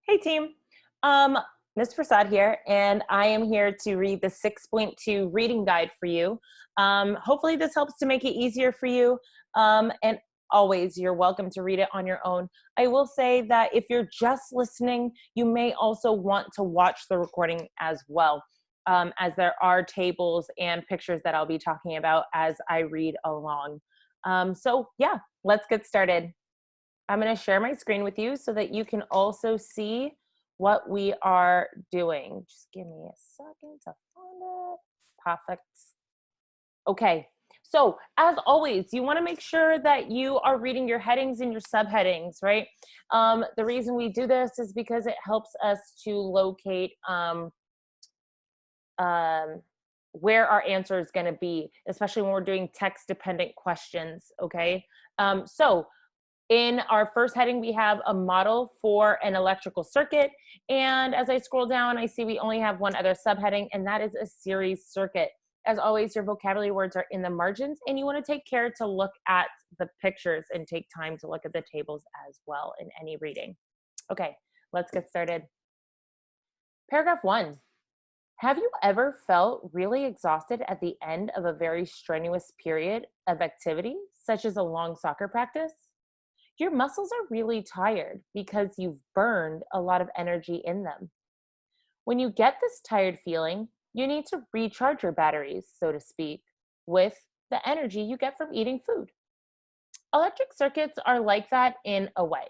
Hey team, Ms. Persad here, and I am here to read the 6.2 reading guide for you. Hopefully this helps to make it easier for you, and always you're welcome to read it on your own. I will say that if you're just listening, you may also want to watch the recording as well, as there are tables and pictures that I'll be talking about as I read along. So yeah, let's get started. I'm going to share my screen with you so that you can also see what we are doing. Just give me a second to find it. Perfect. Okay. So as always, you want to make sure that you are reading your headings and your subheadings, right? The reason we do this is because it helps us to locate where our answer is going to be, especially when we're doing text-dependent questions, okay? So in our first heading, we have a model for an electrical circuit. And as I scroll down, I see we only have one other subheading, and that is a series circuit. As always, your vocabulary words are in the margins, and you want to take care to look at the pictures and take time to look at the tables as well in any reading. Okay, let's get started. Paragraph 1. Have you ever felt really exhausted at the end of a very strenuous period of activity, such as a long soccer practice? Your muscles are really tired because you've burned a lot of energy in them. When you get this tired feeling, you need to recharge your batteries, so to speak, with the energy you get from eating food. Electric circuits are like that in a way.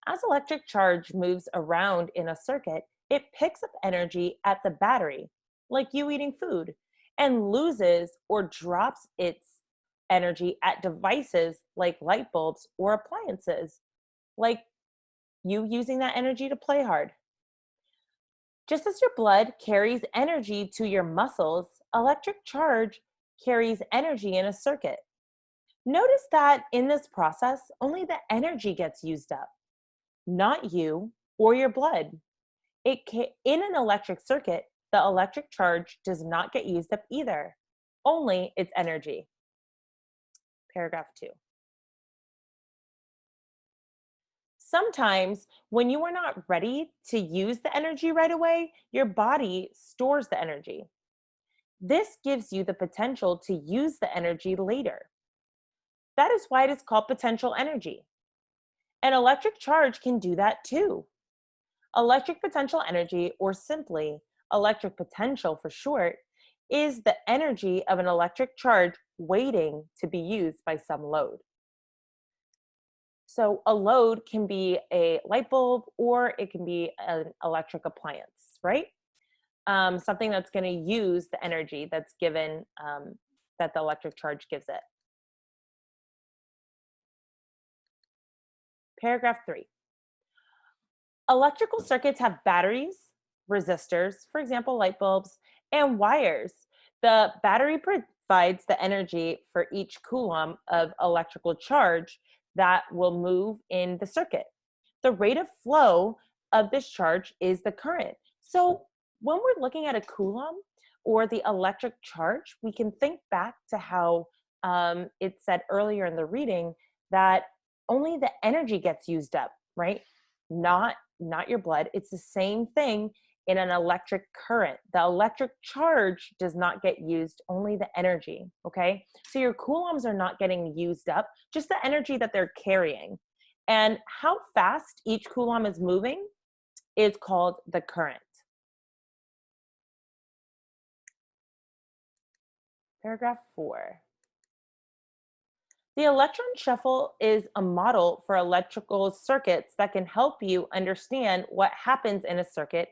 As electric charge moves around in a circuit, it picks up energy at the battery, like you eating food, and loses or drops its energy at devices like light bulbs or appliances, like you using that energy to play hard. Just as your blood carries energy to your muscles, electric charge carries energy in a circuit. Notice that in this process, only the energy gets used up, not you or your blood. In an electric circuit, the electric charge does not get used up either, only its energy. Paragraph 2. Sometimes when you are not ready to use the energy right away, your body stores the energy. This gives you the potential to use the energy later. That is why it is called potential energy. An electric charge can do that too. Electric potential energy, or simply electric potential for short, is the energy of an electric charge waiting to be used by some load. So a load can be a light bulb or it can be an electric appliance, right? Something that's going to use the energy that's given, that the electric charge gives it. Paragraph 3. Electrical circuits have batteries, resistors, for example, light bulbs, and wires. The battery provides the energy for each coulomb of electrical charge that will move in the circuit. The rate of flow of this charge is the current. So when we're looking at a coulomb or the electric charge, we can think back to how it said earlier in the reading that only the energy gets used up, right? Not your blood. It's the same thing in an electric current. The electric charge does not get used, only the energy, okay? So your coulombs are not getting used up, just the energy that they're carrying. And how fast each coulomb is moving is called the current. Paragraph 4. The electron shuffle is a model for electrical circuits that can help you understand what happens in a circuit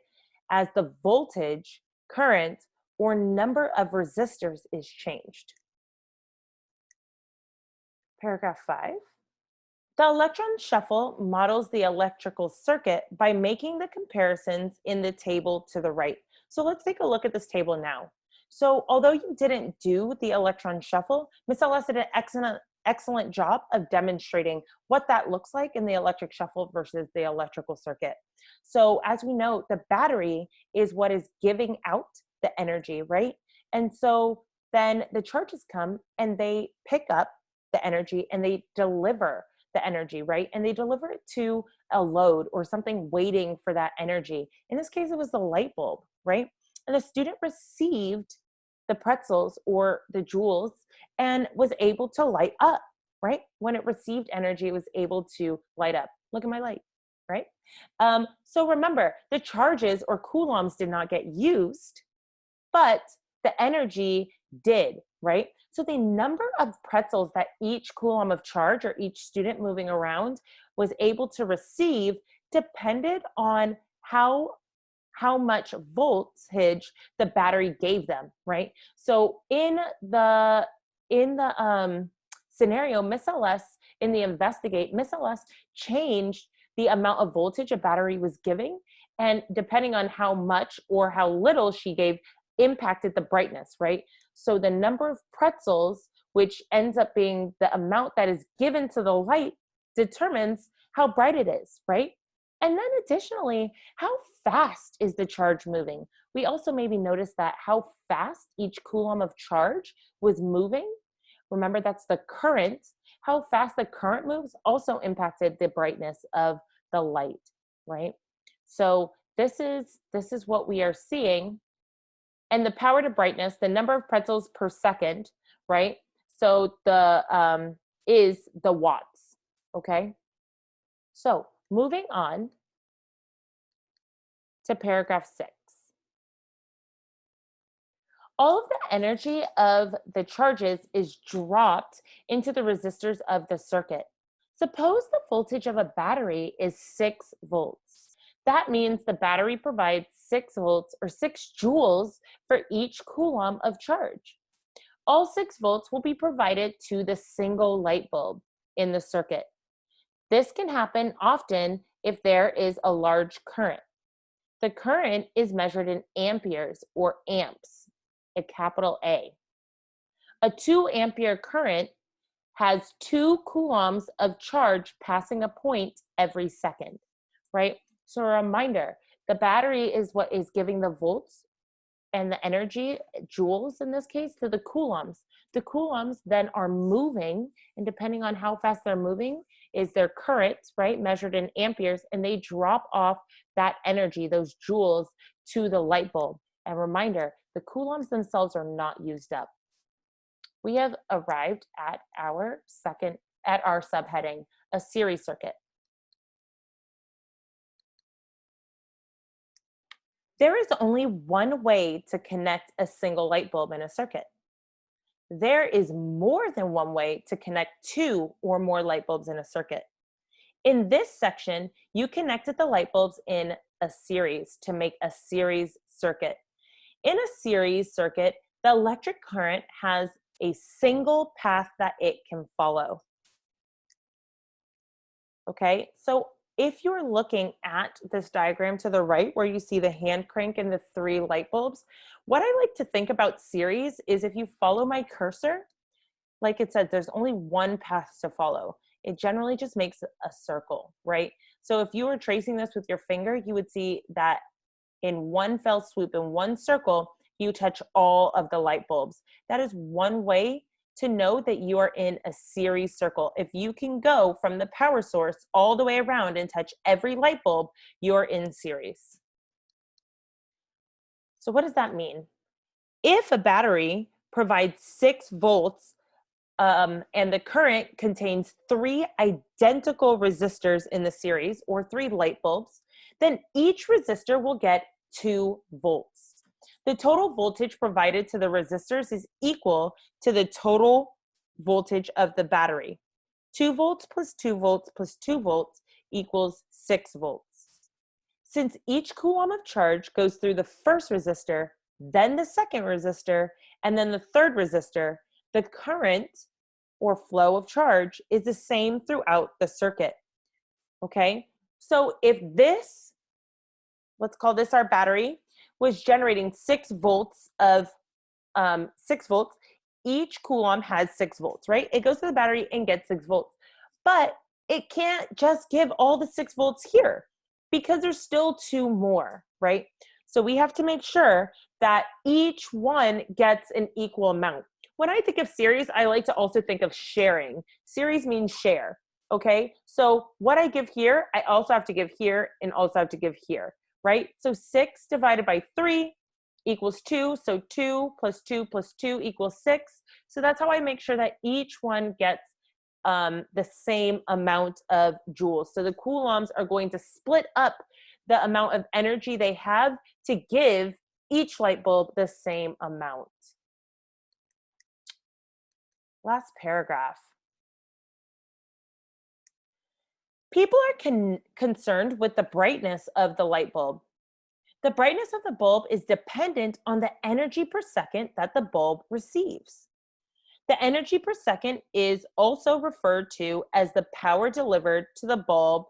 as the voltage, current, or number of resistors is changed. Paragraph 5. The electron shuffle models the electrical circuit by making the comparisons in the table to the right. So let's take a look at this table now. So although you didn't do the electron shuffle, Ms. Ellis did an excellent job of demonstrating what that looks like in the electric shuffle versus the electrical circuit. So as we know, the battery is what is giving out the energy, right? And so then the charges come and they pick up the energy and they deliver the energy, right? And they deliver it to a load or something waiting for that energy. In this case, it was the light bulb, right? And the student received the pretzels or the joules and was able to light up, right? When it received energy, it was able to light up. Look at my light, right? So remember, the charges or coulombs did not get used, but the energy did, right? So the number of pretzels that each coulomb of charge or each student moving around was able to receive depended on how much voltage the battery gave them, right? So in the scenario, Miss LS in the investigate, Miss LS changed the amount of voltage a battery was giving, and depending on how much or how little she gave impacted the brightness, right? So the number of pretzels, which ends up being the amount that is given to the light, determines how bright it is, right? And then additionally, how fast is the charge moving? We also maybe noticed that how fast each coulomb of charge was moving. Remember, that's the current. How fast the current moves also impacted the brightness of the light, right? So this is what we are seeing. And the power to brightness, the number of pretzels per second, right? So the is the watts, okay? So moving on to paragraph 6. All of the energy of the charges is dropped into the resistors of the circuit. Suppose the voltage of a battery is 6 volts. That means the battery provides 6 volts or 6 joules for each coulomb of charge. All 6 volts will be provided to the single light bulb in the circuit. This can happen often if there is a large current. The current is measured in amperes or amps, a capital A. A 2 ampere current has 2 coulombs of charge passing a point every second, right? So a reminder, the battery is what is giving the volts and the energy, joules in this case, to the coulombs. The coulombs then are moving, and depending on how fast they're moving is their current, right, measured in amperes, and they drop off that energy, those joules, to the light bulb. And reminder, the coulombs themselves are not used up. We have arrived at our subheading, a series circuit. There is only one way to connect a single light bulb in a circuit. There is more than one way to connect 2 or more light bulbs in a circuit. In this section, you connected the light bulbs in a series to make a series circuit. In a series circuit, the electric current has a single path that it can follow. Okay, so if you're looking at this diagram to the right where you see the hand crank and the 3 light bulbs, what I like to think about series is if you follow my cursor, like it said, there's only one path to follow. It generally just makes a circle, right? So if you were tracing this with your finger, you would see that in one fell swoop, in one circle, you touch all of the light bulbs. That is one way to know that you are in a series circle. If you can go from the power source all the way around and touch every light bulb, you're in series. So what does that mean? If a battery provides 6 volts and the current contains 3 identical resistors in the series, or 3 light bulbs, then each resistor will get 2 volts. The total voltage provided to the resistors is equal to the total voltage of the battery. 2 volts plus 2 volts plus 2 volts equals 6 volts. Since each coulomb of charge goes through the first resistor, then the second resistor, and then the third resistor, the current or flow of charge is the same throughout the circuit. Okay, so if this, let's call this our battery, was generating 6 volts of 6 volts, each coulomb has 6 volts, right? It goes to the battery and gets 6 volts. But it can't just give all the 6 volts here because there's still 2 more, right? So we have to make sure that each one gets an equal amount. When I think of series, I like to also think of sharing. Series means share. Okay, so what I give here, I also have to give here and also have to give here, right? So 6 divided by 3 equals 2. So 2 plus 2 plus 2 equals 6. So that's how I make sure that each one gets the same amount of joules. So the coulombs are going to split up the amount of energy they have to give each light bulb the same amount. Last paragraph. People are concerned with the brightness of the light bulb. The brightness of the bulb is dependent on the energy per second that the bulb receives. The energy per second is also referred to as the power delivered to the bulb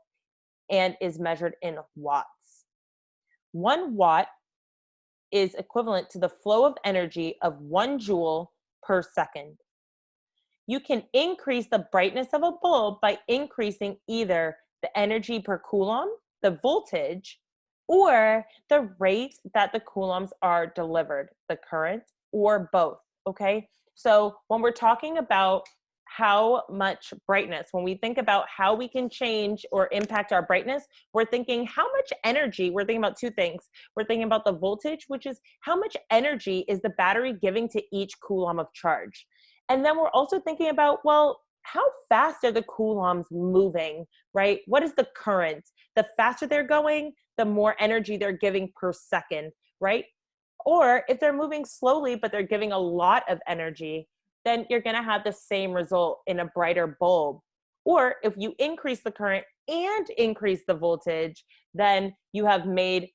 and is measured in watts. 1 watt is equivalent to the flow of energy of 1 joule per second. You can increase the brightness of a bulb by increasing either the energy per coulomb, the voltage, or the rate that the coulombs are delivered, the current, or both, okay? So when we're talking about how much brightness, when we think about how we can change or impact our brightness, we're thinking how much energy, we're thinking about two things. We're thinking about the voltage, which is how much energy is the battery giving to each coulomb of charge. And then we're also thinking about, well, how fast are the coulombs moving, right? What is the current? The faster they're going, the more energy they're giving per second, right? Or if they're moving slowly, but they're giving a lot of energy, then you're gonna have the same result in a brighter bulb. Or if you increase the current and increase the voltage, then you have made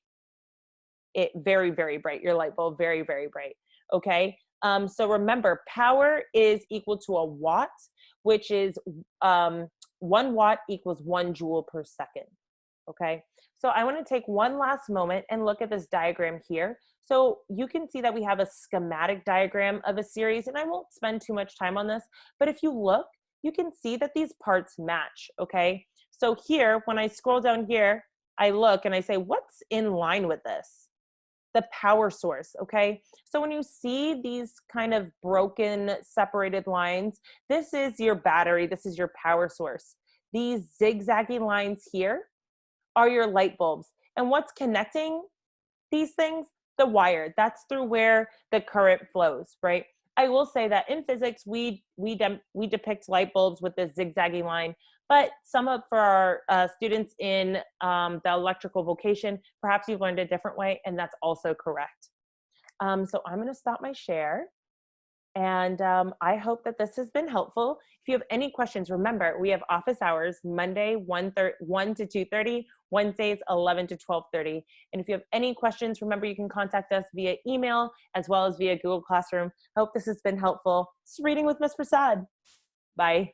it very, very bright, your light bulb very, very bright, okay? So remember, power is equal to a watt, which is 1 watt equals 1 joule per second, okay? So I wanna take one last moment and look at this diagram here. So you can see that we have a schematic diagram of a series, and I won't spend too much time on this, but if you look, you can see that these parts match, okay? So here, when I scroll down here, I look and I say, what's in line with this? The power source, okay? So when you see these kind of broken, separated lines, this is your battery, this is your power source. These zigzaggy lines here are your light bulbs. And what's connecting these things? The wire. That's through where the current flows, right? I will say that in physics, we depict light bulbs with this zigzaggy line, but some of for our students in the electrical vocation, perhaps you've learned a different way, and that's also correct. So I'm going to stop my share. And I hope that this has been helpful. If you have any questions, remember, we have office hours Monday 1 to 2:30, Wednesdays 11 to 12:30. And if you have any questions, remember you can contact us via email as well as via Google Classroom. I hope this has been helpful. It's Reading with Miss Persad. Bye.